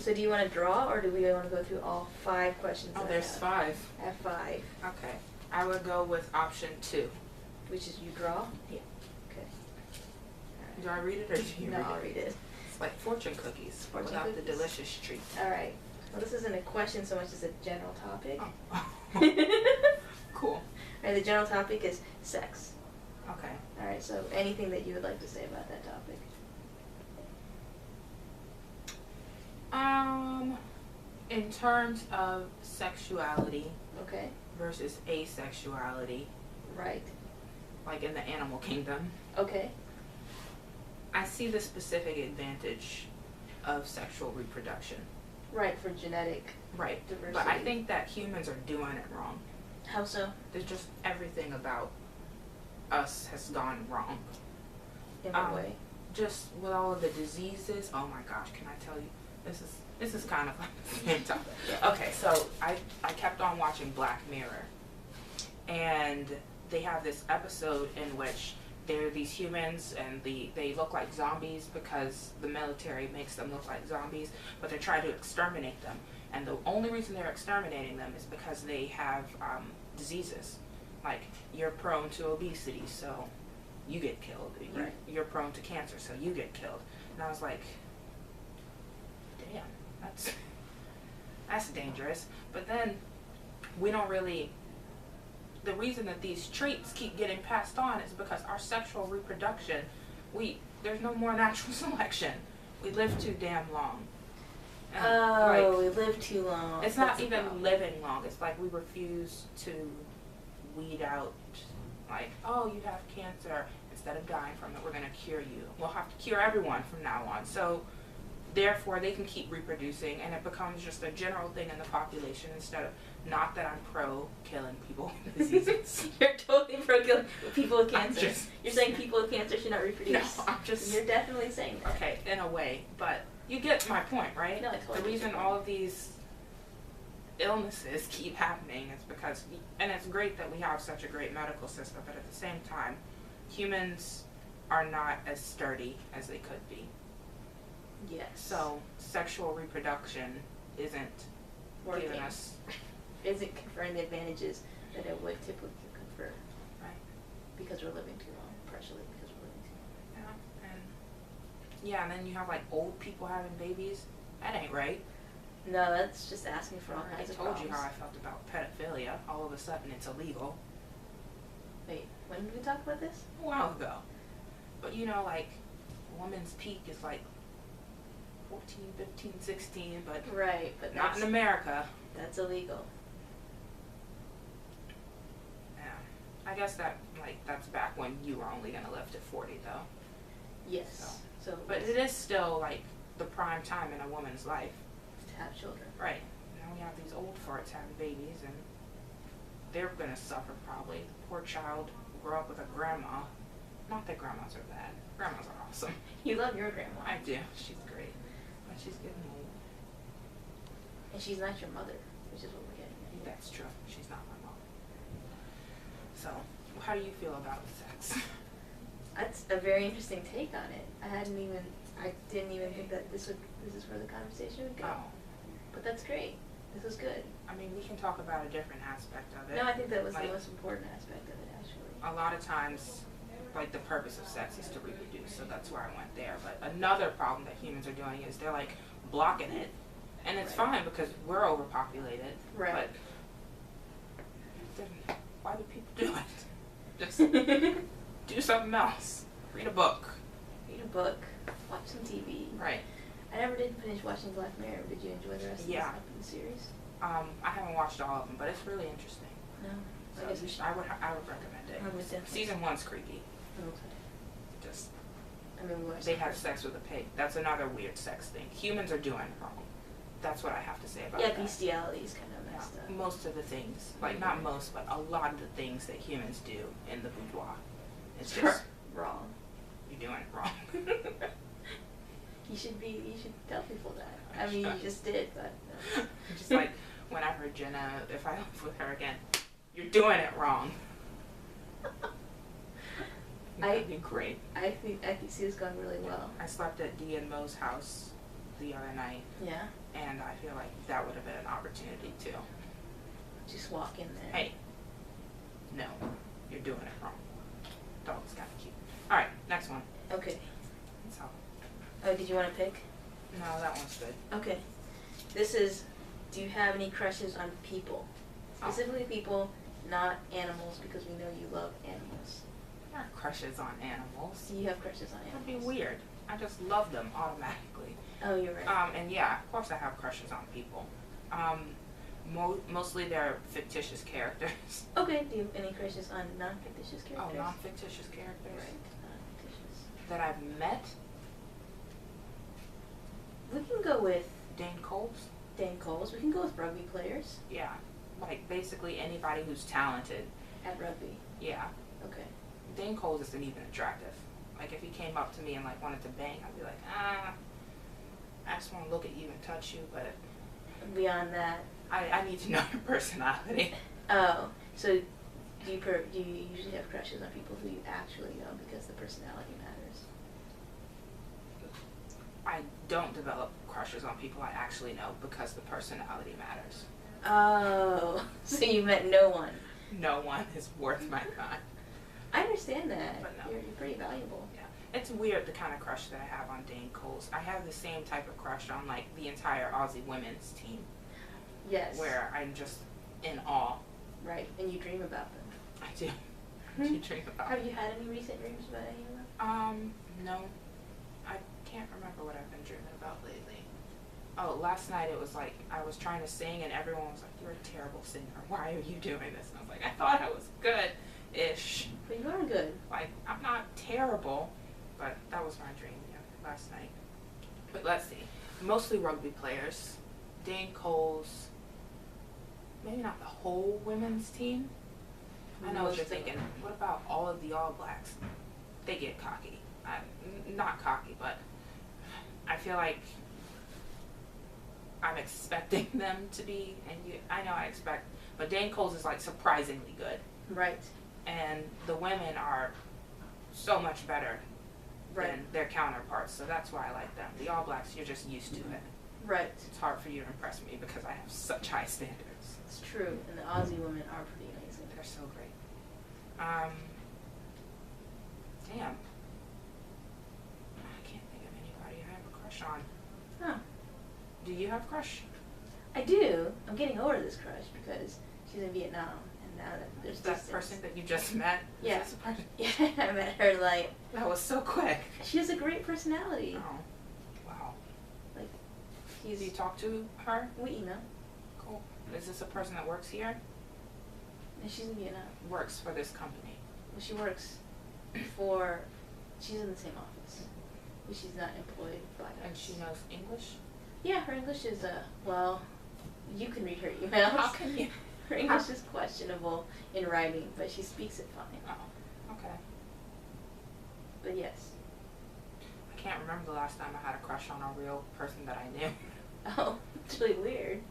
So do you want to draw, or do we want to go through all 5 questions? Oh, there's 5. I have 5. Okay. I would go with option 2. Which is you draw? Yeah. Okay. All Do I read it or do you right. No, read I'll it? read it. It's like fortune cookies Fortune without cookies? the delicious treat. All right. Well, this isn't a question so much as a general topic. Oh. Cool. All right, the general topic is sex. Okay. All right, so anything that you would like to say about that topic? In terms of sexuality Okay. versus asexuality, Right. like in the animal kingdom, Okay. I see the specific advantage of sexual reproduction. Right, for genetic Right. diversity. But I think that humans are doing it wrong. How so? There's just everything about us has gone wrong. In what way? Just with all of the diseases. Oh my gosh, can I tell you? This is kind of like the same topic. Okay, so I kept on watching Black Mirror, and they have this episode in which there are these humans and they look like zombies because the military makes them look like zombies, but they're trying to exterminate them. And the only reason they're exterminating them is because they have diseases. Like, you're prone to obesity, so you get killed. Right. You're prone to cancer, so you get killed. And I was like, damn, that's dangerous. But then we don't really, the reason that these traits keep getting passed on is because our sexual reproduction, there's no more natural selection. We live too damn long. And we live too long. it's not even living long. It's like we refuse to weed out, like, oh, you have cancer. Instead of dying from it, we're going to cure you. We'll have to cure everyone from now on. So therefore, they can keep reproducing, and it becomes just a general thing in the population instead of, not that I'm pro killing people with diseases. You're totally pro killing people with I'm cancer. just- You're saying people with cancer should not reproduce. No, I'm just... You're definitely saying that. Okay, in a way, but you get my point, right? No, I totally The get reason your all of these illnesses keep happening is because, and it's great that we have such a great medical system, but at the same time, humans are not as sturdy as they could be. Yes. So sexual reproduction isn't Working. giving us, Isn't conferring the advantages that it would typically confer. right? Because we're living too long. Partially because we're living too long. Yeah, and then you have like old people having babies. That ain't right. No, that's just asking for all I kinds of told you problems. how I felt about pedophilia. All of a sudden it's illegal. Wait, when did we talk about this? A while ago. But you know, like, woman's peak is like 14, 15, 16, but Right, but not that's, in America. that's illegal. Yeah. I guess that's back when you were only gonna live to 40 though. Yes. So, But it is still like the prime time in a woman's life. to have children. Right. Now we have these old farts having babies and they're gonna suffer probably. The poor child will grow up with a grandma. Not that grandmas are bad. Grandmas are awesome. You love your grandma. I do. She's great. But she's getting old. And she's not your mother, which is what we're getting at. That's true. She's not my mom. So, how do you feel about sex? That's a very interesting take on it. I didn't even think that this is where the conversation would go. Oh. But that's great. This is good. I mean, we can talk about a different aspect of it. No, I think that was Like, the most important aspect of it, actually. a lot of times, like, the purpose of sex is to reproduce, so that's where I went there. But another problem that humans are doing is they're, like, blocking it. And it's Right. fine because we're overpopulated. Right. But then why do people do it? Just do something else. Read a book. Read a book. Watch some TV. Right. I never did finish watching Black Mirror. Did you enjoy the rest of Yeah. the series? I haven't watched all of them, but it's really interesting. No. So I guess we should. I would recommend it. I would definitely. Season 1's creepy. Okay. Just I mean, we watched they the have first- sex with a pig. That's another weird sex thing. Humans are doing it wrong. That's what I have to say about Yeah, that. bestiality is kind of Yeah, messed up. most of the things, like not most, but a lot of the things that humans do in the boudoir, it's just Wrong. you're doing it wrong. You should tell people that. I mean, you just did, but no. Just like when I heard Jenna, if I live with her again, you're doing it wrong. That'd be great. I think see this going really well. I slept at Dee and Mo's house the other night, Yeah. and and I feel like that would have been an opportunity too. Just walk in there. Hey, no, you're doing it wrong. Dog's kind of cute. All right, next one. Okay. So, Oh, did you want to pick? no, that one's good. Okay. This is, do you have any crushes on people? Oh. Specifically people, not animals, because we know you love animals. I have crushes on animals. Do you have crushes on animals? That'd be weird. I just love them automatically. Oh, you're right. And yeah, of course I have crushes on people. Mostly they're fictitious characters. Okay, do you have any crushes on non-fictitious Oh, characters? non-fictitious characters Right, non-fictitious. that I've met. We can go with Dane Coles. Dan Coles. We can go with rugby players Yeah, like basically anybody who's talented. at rugby. Yeah, Okay. Dane Coles isn't even attractive. Like if he came up to me and like wanted to bang, I'd be like, I just want to look at you and touch you, but Beyond that, I need to know your personality. oh, so do you usually have crushes on people who you actually know because the personality matters? I don't develop crushes on people I actually know because the personality matters. Oh, so you met no one. No one is worth my time. I understand that. But no. You're pretty valuable. Yeah, it's weird the kind of crush that I have on Dane Coles. I have the same type of crush on like the entire Aussie women's team, Yes. where I'm just in awe. Right, and you dream about them. I do. You dream about. Have you had any recent dreams about any of them? No, I can't remember what I've been dreaming about lately. Oh, last night it was like I was trying to sing and everyone was like, "You're a terrible singer. Why are you doing this?" And I was like, "I thought I was good-ish. But you are good. Like I'm not terrible." But that was my dream, yeah, last night. But let's see. Mostly rugby players. Dane Coles. Maybe not the whole women's team. I know what Most you're of thinking. them. What about all of the All Blacks? They get cocky. Not cocky, but I feel like I'm expecting them to be, and I know I expect, but Dane Coles is like surprisingly good. Right. And the women are so much better Right. than their counterparts, so that's why I like them. The All Blacks, you're just used to it. Right. It's hard for you to impress me because I have such high standards. It's true, and the Aussie women are pretty amazing. They're so great. Damn. I can't think of anybody I have a crush on. Huh. Do you have a crush? I do. I'm getting over this crush because she's in Vietnam, and now that there's That distance. person that you just met? Is Yeah. this a person? Yeah, I met her like. That was so quick. She has a great personality. Oh, wow. Like, Did you talk to her? we email, Cool. Is this a person that works here? and she's in Vietnam. Works for this company. Well, she works for. She's in the same office, but she's not employed by us. And she knows English? Yeah, her English is well. You can read her emails. How can you? Her English is questionable in writing, but she speaks it fine. Oh, okay. But yes. I can't remember the last time I had a crush on a real person that I knew. Oh, it's really weird.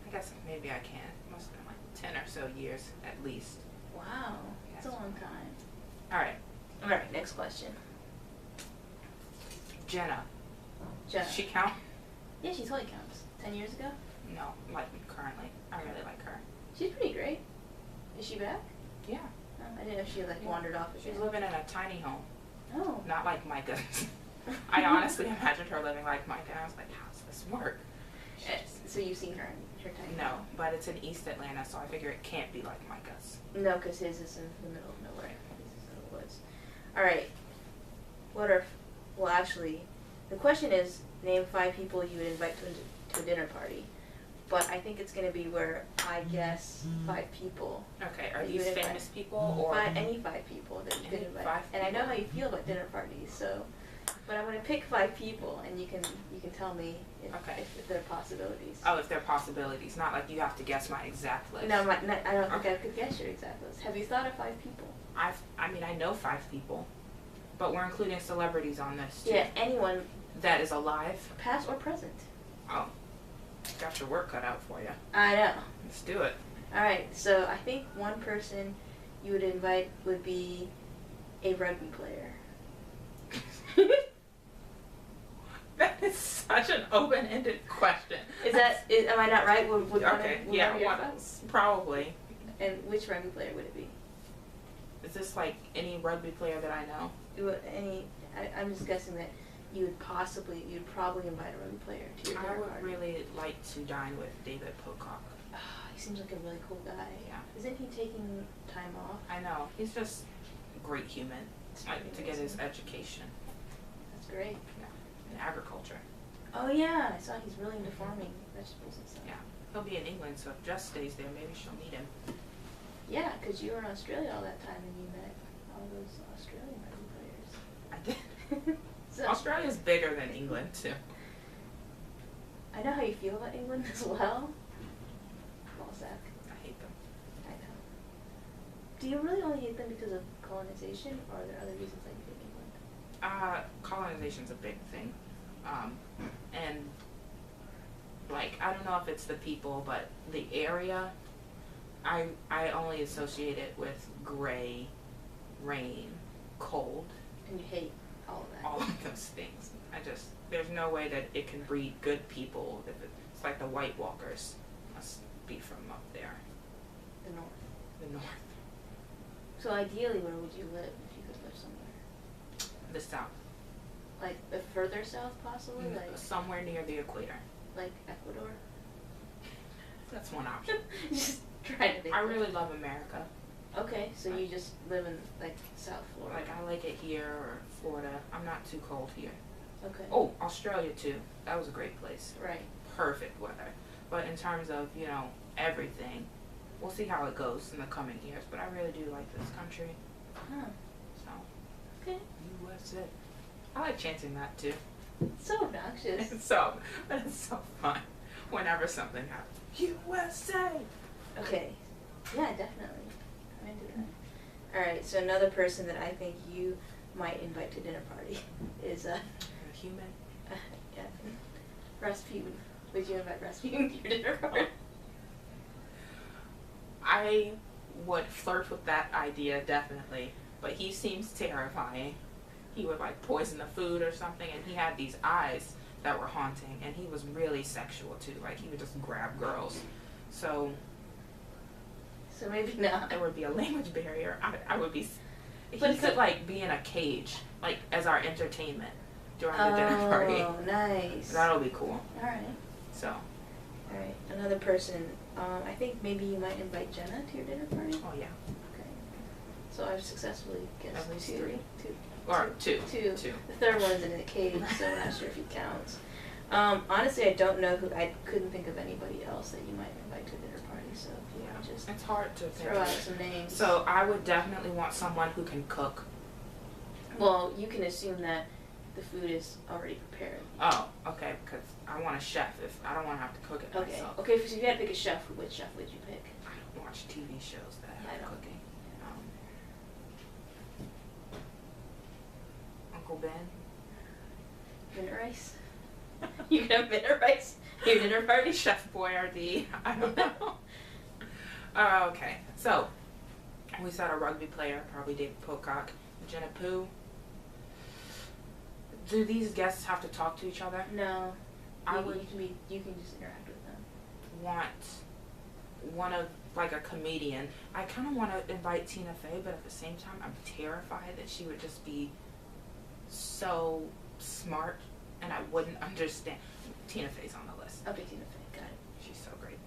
I guess maybe I can. It must have been like 10 or so years at least. Wow, that's a Yes. long time. Alright, All right, next question. Jenna. Jenna. Does she count? Yeah, she totally counts. 10 years ago? No, like currently. I really like her. She's pretty great. Is she back? Yeah. Oh, I didn't know she like wandered off again. She's living in a tiny home. Oh. Not like Micah's. I honestly imagined her living like Micah, and I was like, how does this work? So you've seen her in her tiny No, home? but it's in East Atlanta, so I figure it can't be like Micah's. No, because his is in the middle of nowhere. His is in the woods. All right. Well, actually, the question is name 5 people you would invite to a dinner party. But I think it's going to be where I guess 5 people. Okay, are that you these would invite. famous people or? Any 5 people that you could Any invite. 5 And I know people? how you feel about dinner parties, so. But I'm going to pick 5 people, and you can tell me Okay. if there are possibilities. Oh, if there are possibilities, not like you have to guess my exact list. No, I don't think Okay. I could guess your exact list. Have you thought of 5 people? I know 5 people, but we're including celebrities on this too. Yeah, anyone, That is alive. past or present. Oh, got your work cut out for you. I know. Let's do it. All right, so I think one person you would invite would be a rugby player. That is such an open-ended question. Am I not right? Okay, yeah, probably. And which rugby player would it be? Is this like any rugby player that I know? I'm just guessing that you'd probably invite a rugby player to your dinner I would party. really like to dine with David Pocock. Oh, he seems like a really cool guy. Yeah. Isn't he taking time off? I know. He's just a great human. Like to get his education. That's great. Yeah. In agriculture. Oh yeah, I saw he's really into farming vegetables and stuff. Yeah. He'll be in England, so if Jess stays there, maybe she'll meet him. Yeah, because you were in Australia all that time and you met all those Australian rugby players. I did. So, Australia's bigger than England, too. I know how you feel about England as well. Balzac. I hate them. I know. Do you really only hate them because of colonization, or are there other reasons that you hate England? Colonization's a big thing. And, like, I don't know if it's the people, but the area, I only associate it with gray, rain, cold. And you hate all of that. All of those things. There's no way that it can breed good people. If it's like the White Walkers must be from up there. The north. The north. So ideally, where would you live if you could live somewhere? The south. Like further south, possibly, like somewhere near the equator. like Ecuador. That's one option. Just trying to think. I really love America. Okay, so you just live in like South Florida. Like I like it here or Florida. I'm not too cold here. Okay. Oh, Australia too. That was a great place. Right. Perfect weather. But in terms of, everything, we'll see how it goes in the coming years. But I really do like this country. Huh. So. Okay. USA. I like chanting that too. It's so obnoxious. But it's so fun whenever something happens. USA! Okay. Yeah, definitely. I'm into that. Alright, so another person that I think you might invite to dinner party is A human? Yeah. Rasputin. Would you invite Rasputin to your dinner party? I would flirt with that idea, definitely. But he seems terrifying. He would like poison the food or something, and he had these eyes that were haunting, and he was really sexual too. Like he would just grab girls. So maybe not. there would be a language barrier. I would be. But He could like be in a cage, like as our entertainment during the dinner party. Oh, nice. That'll be cool. All right. So. All right. Another person. I think maybe you might invite Jenna to your dinner party. Oh yeah. Okay. So I've successfully guessed At least two. three. Two. Or two. Two. Two. The third one's in a cage, so I'm not sure if he counts. Honestly, I don't know who. I couldn't think of anybody else that you might invite to a dinner party. So if you want to just It's hard to throw out some names. So I would definitely want someone who can cook. Well, you can assume that the food is already prepared. Oh, okay, because I want a chef. If I don't want to have to cook it Okay. myself. Okay. So if you had to pick a chef, which chef would you pick? I don't watch TV shows that Yeah, I have don't. cooking. Uncle Ben. Dinner rice. You can have dinner rice at your dinner party. Chef Boyardee. I don't know. Okay, so we said a rugby player, probably David Pocock. Jenna Poo. Do these guests have to talk to each other? No. I you, would you can just interact with them. want one of like a comedian. I kind of want to invite Tina Fey, but at the same time, I'm terrified that she would just be so smart, and I wouldn't understand. Tina Fey's on the list. Okay, Tina Fey. Got it. She's so great.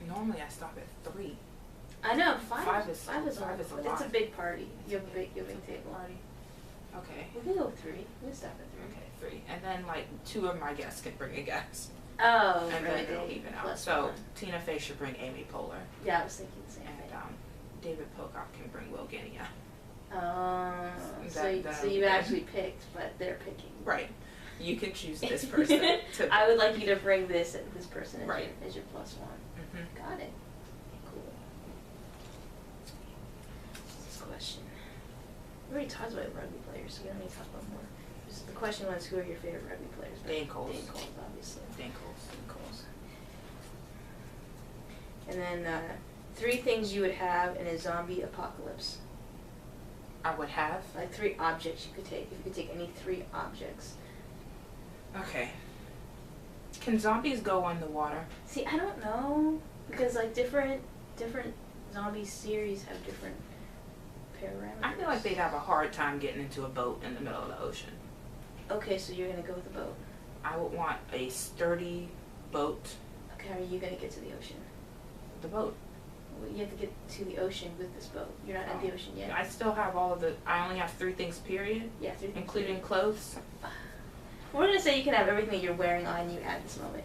Normally I stop at 3. I know. Five is a a lot. It's lot. a big party. You have a big table. Party. Okay. We can go with 3. We can stop at 3. Okay, 3. And then like 2 of my guests can bring a guest. Oh, And right. then it'll even out. Plus So one. Tina Fey should bring Amy Poehler. Yeah, I was thinking the same And thing. David Pocock can bring Will Guinea. So you actually picked, but they're picking. Right. You can choose this person. I would like you to bring this person as, Right. as your plus one. Mm-hmm. Got it. Cool. This question. We already talked about rugby players, so we don't need to talk about more. The question was, who are your favorite rugby players? Dane Coles. Dane Coles, obviously. Dane Coles. Dane Coles. And then 3 things you would have in a zombie apocalypse. I would have. Like 3 objects you could take. If you could take any 3 objects Okay. Can zombies go on the water? See, I don't know, because like different zombie series have different parameters. I feel like they'd have a hard time getting into a boat in the middle of the ocean. Okay, so you're gonna go with the boat. I would want a sturdy boat. Okay, how are you gonna get to the ocean? The boat. Well, you have to get to the ocean with this boat. You're not at the ocean yet. I still have all of the. I only have 3 things. Period. Yeah, 3 things. Including clothes. We're gonna say you can have everything you're wearing on you at this moment.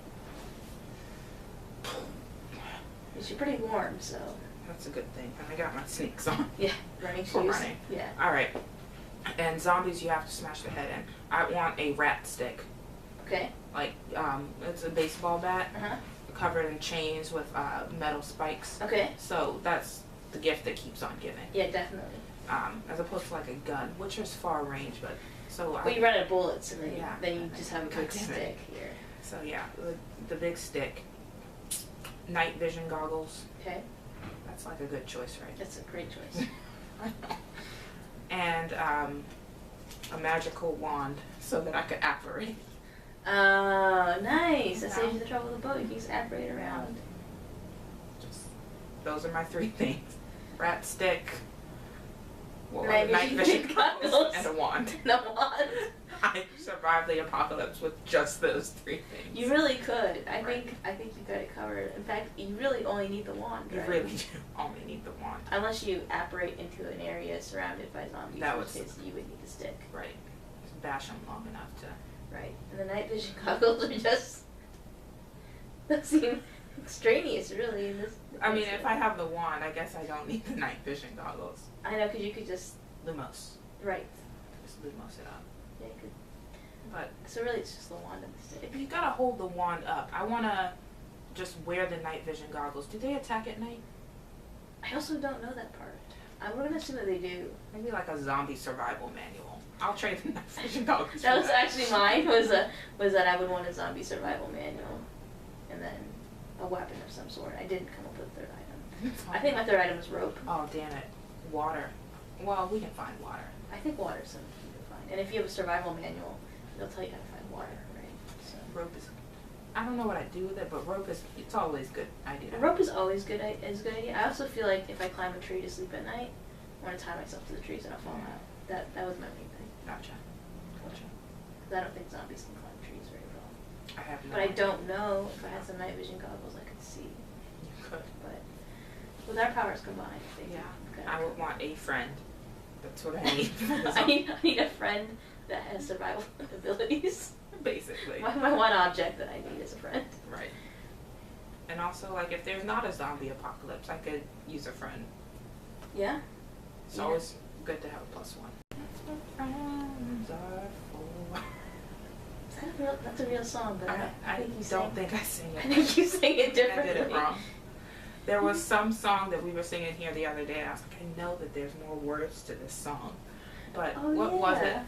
But you're pretty warm, so. That's a good thing. And I got my sneaks on. Yeah, running shoes. For running. Yeah. All right. And zombies, you have to smash their head in. I want a rat stick. Okay. Like, it's a baseball bat Uh-huh. covered in chains with metal spikes. Okay. So that's the gift that keeps on giving. Yeah, definitely. As opposed to like a gun, which is far range, but so. Well, you run out of bullets, and then, Yeah. then you just have a big God damn it. stick here. So yeah, the big stick. Night vision goggles. Okay. That's like a good choice, right? That's a great choice. And a magical wand so that I could apparate. Oh, nice. That Yeah. saves you the trouble of the boat. You can just apparate around. Just, those are my 3 things. Rat stick, Night vision goggles. and a wand. No wand. I survived the apocalypse with just those 3 things. You really could. I Right. think you got it covered. In fact, you really only need the wand, You right? really do only need the wand. Unless you apparate into an area surrounded by zombies, That in which was- case you would need the stick. Right. Just bash them long enough to. Right. And the night vision goggles are just. That seem extraneous, really. In this. I mean, if I have the wand, I guess I don't need the night vision goggles. I know, because you could just. Lumos. Right. Just Lumos it up. Yeah, you could. But So really, it's just the wand and the stick. you gotta hold the wand up. I wanna just wear the night vision goggles. Do they attack at night? I also don't know that part. I'm gonna assume that they do. Maybe like a zombie survival manual. I'll trade the night vision goggles. That for was actually mine. Was that I would want a zombie survival manual, and then a weapon of some sort. I didn't come up with a third item. I think my third item was rope. Oh damn it! Water. Well, we can find water. I think water's something you can find. And if you have a survival manual, they'll tell you how to find water, right? So. Rope is. I don't know what I do with it, but rope is. It's always a good idea. Rope is always good. Is a good idea. I also feel like if I climb a tree to sleep at night, I want to tie myself to the trees and I'll fall out. That was my main thing. Gotcha. Gotcha. 'Cause I don't think zombies can climb trees very well. I have no. But I idea. don't know if I had some night vision goggles, I could see. You could. But with our powers combined, I think. Yeah. we I would want a friend. That's what I need. I need a friend that has survival abilities. Basically. My one object that I need is a friend. Right. And also, like, if there's not a zombie apocalypse, I could use a friend. Yeah? It's Yeah. always good to have a +1. That's what friends are for. That's a real song, but I think you don't sang, think I sing it. I think you sang it I differently. did it wrong. There was some song that we were singing here the other day, and I was like, I know that there's more words to this song. But Oh, what was it? yeah.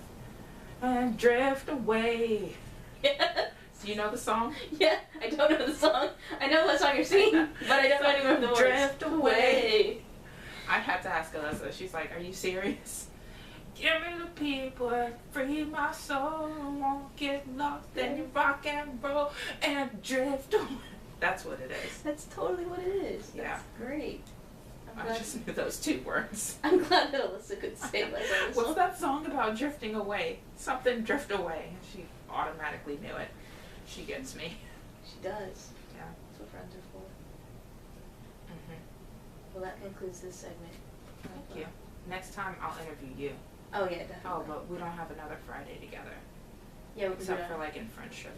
And drift away. Yes. Do you know the song? Yeah, I don't know the song. I know what song you're singing, but I don't know any of the words. Drift away. I had to ask Alyssa. She's like, are you serious? Give me the people, free my soul, won't get lost in your rock and roll and drift away. That's what it is. That's totally what it is. That's Yeah. great. I just knew those 2 words. I'm glad that Alyssa could say like that. What's that song about drifting away? Something drift away. She automatically knew it. She gets me. She does. Yeah. That's what friends are for. Mhm. Well, that concludes this segment. Thank you. Next time I'll interview you. Oh yeah, definitely. Oh, but we don't have another Friday together. Yeah, we can do Except that. for like in friendship.